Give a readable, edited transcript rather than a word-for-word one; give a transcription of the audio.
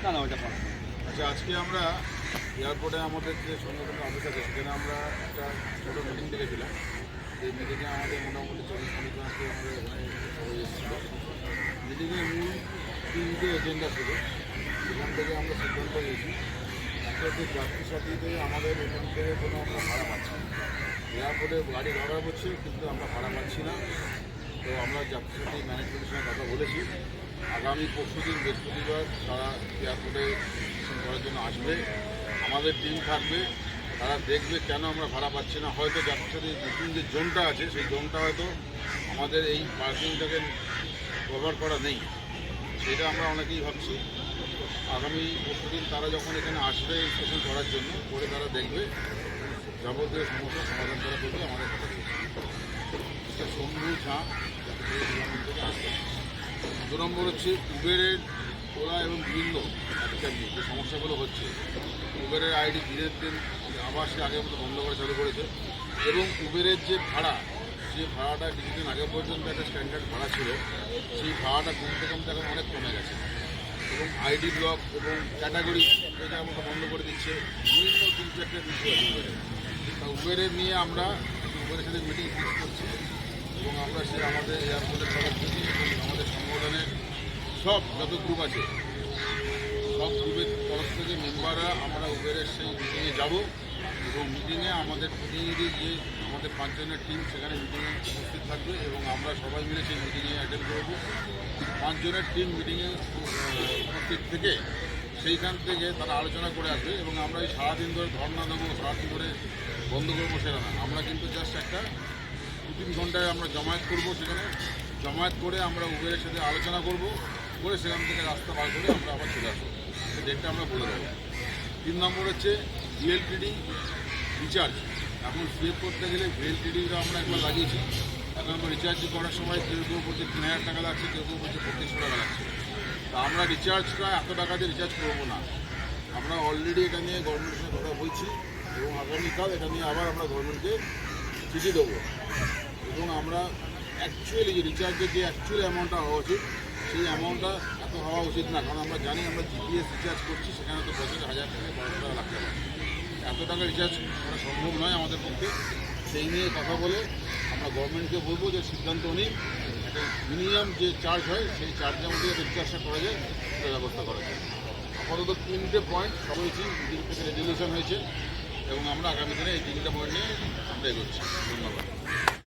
না না ওটা পড়া। আচ্ছা, আজকে আমরা এয়ারপোর্টে আমাদের যে সংগঠনের অফিস আছে সেখানে আমরা একটা ছোটো মিটিং ডেকেছিলাম। এই মিটিংয়ে আমাদের মোটামুটি 40-50 জনকে আমাদের এখানে সবাই এসেছিল। মিটিংয়ের মূল তিনটে এজেন্ডা ছিল। সেখান থেকে আমরা সিদ্ধান্ত নিয়েছি, একটা হচ্ছে যাত্রী সাথীতে আমাদের এখান থেকে কোনো আমরা ভাড়া পাচ্ছি না। এয়ারপোর্টে গাড়ি ধরা হচ্ছে কিন্তু আমরা ভাড়া পাচ্ছি না। তো আমরা যাত্রী সাথী ম্যানেজমেন্টের সঙ্গে কথা বলেছি, আগামী পরশুদিন বৃহস্পতিবার তারা এয়ারপোর্টে করার জন্য আসবে, আমাদের টিম থাকবে, তারা দেখবে কেন আমরা ভাড়া পাচ্ছি না। হয়তো যাত্রী সাথী বুকিং যে জোনটা আছে সেই জোনটা হয়তো আমাদের এই পার্কিংটাকে কভার করা নেই, সেটা আমরা অনেকেই ভাবছি। আগামী পরশুদিন তারা যখন এখানে আসবে ইনস্পেকশন করার জন্য, করে তারা দেখবে, যাবতীয় সমস্যার সমাধান তারা করবে। আমাদের কথা দিয়েছে শম্ভু ঝাঁ থেকে আসবে। 2 নম্বর হচ্ছে উবেরের ওলা এবং বিভিন্ন অ্যাপ্লিকেন্ট যে সমস্যাগুলো হচ্ছে, উবেরের আইডি দিনের দিন আবার সে আগের মতো বন্ধ করে চালু করেছে, এবং উবেরের যে ভাড়া, যে ভাড়াটা কিছুদিন আগে পর্যন্ত একটা স্ট্যান্ডার্ড ভাড়া ছিল, সেই ভাড়াটা কমতে কমতে এখন অনেক কমে গেছে, এবং আইডি ব্লক এবং ক্যাটাগরি এটা আমাকে বন্ধ করে দিচ্ছে। বিভিন্ন 3-4টে বিষয় আছে উবেরের। তা উবেরের নিয়ে আমরা উবেরের সাথে মিটিং ফিক্স করছি, এবং আমরা সে আমাদের এয়ারপোর্টের তরফ থেকে এবং আমাদের সংগঠনের সব যত গ্রুপ আছে সব গ্রুপের তরফ থেকে মেম্বাররা আমরা উবেরের সেই মিটিংয়ে যাব, এবং মিটিংয়ে আমাদের প্রতিনিধি যে আমাদের 5 জনের টিম সেখানে মিটিংয়ে উপস্থিত থাকবে, এবং আমরা সবাই মিলে সেই মিটিংয়ে অ্যাটেন্ড করব। 5 জনের টিম মিটিংয়ে উপস্থিত থেকে সেইখান থেকে তারা আলোচনা করে আসবে, এবং আমরা এই সারাদিন ধরে ধর্ণা দেবো, সারাদিন ধরে বন্ধ করবো সেটা না। আমরা কিন্তু জাস্ট একটা 2-3 ঘন্টায় আমরা জমায়েত করবো, সেখানে জমায়েত করে আমরা উবেরের সাথে আলোচনা করব, করে সেখান থেকে রাস্তা বার করে আমরা আবার চলে আসবো। সেই ডেটটা আমরা বলে দেবো। 3 নম্বর হচ্ছে ভিএলটিডি রিচার্জ। এখন সেভ করতে গেলে ভিএলটিডিটা আমরা একবার লাগিয়েছি, এখন আমরা রিচার্জ করার সময় কেউ কেউ বলছে 3000 টাকা লাগছে, কেউ কেউ বলছে 2500 টাকা লাগছে। তা আমরা রিচার্জটা এত টাকা দিয়ে রিচার্জ করবো না। আমরা অলরেডি এটা নিয়ে গভর্নমেন্টের সঙ্গে কথা বলছি, এবং আগামীকাল এটা নিয়ে আবার আমরা গভর্নমেন্টকে চিঠি দেবো, এবং আমরা অ্যাকচুয়ালি যে রিচার্জের যে অ্যাকচুয়াল অ্যামাউন্টটা হওয়া উচিত সেই অ্যামাউন্টটা এত হওয়া উচিত না। কারণ আমরা জানি আমরা জিপিএস রিচার্জ করছি, সেখানে তো বছরে 1000 থেকে 1200 টাকা লাগতে পারে। এত টাকা রিচার্জ করা সম্ভব নয় আমাদের পক্ষে। সেই নিয়ে কথা বলে আমরা গভর্নমেন্টকে বলবো যে সিদ্ধান্ত নিই, একটা মিনিমাম যে চার্জ হয় সেই চার্জের মধ্যে রিচার্জটা করা যায়, সেটা ব্যবস্থা করা যায়। আপাতত 3টে পয়েন্ট সবাইছি মিটিং থেকে রেজলিউশন হয়েছে, এবং আমরা আগামী দিনে এই 3টে পয়েন্ট নিয়ে আমরা এগোচ্ছি। ধন্যবাদ।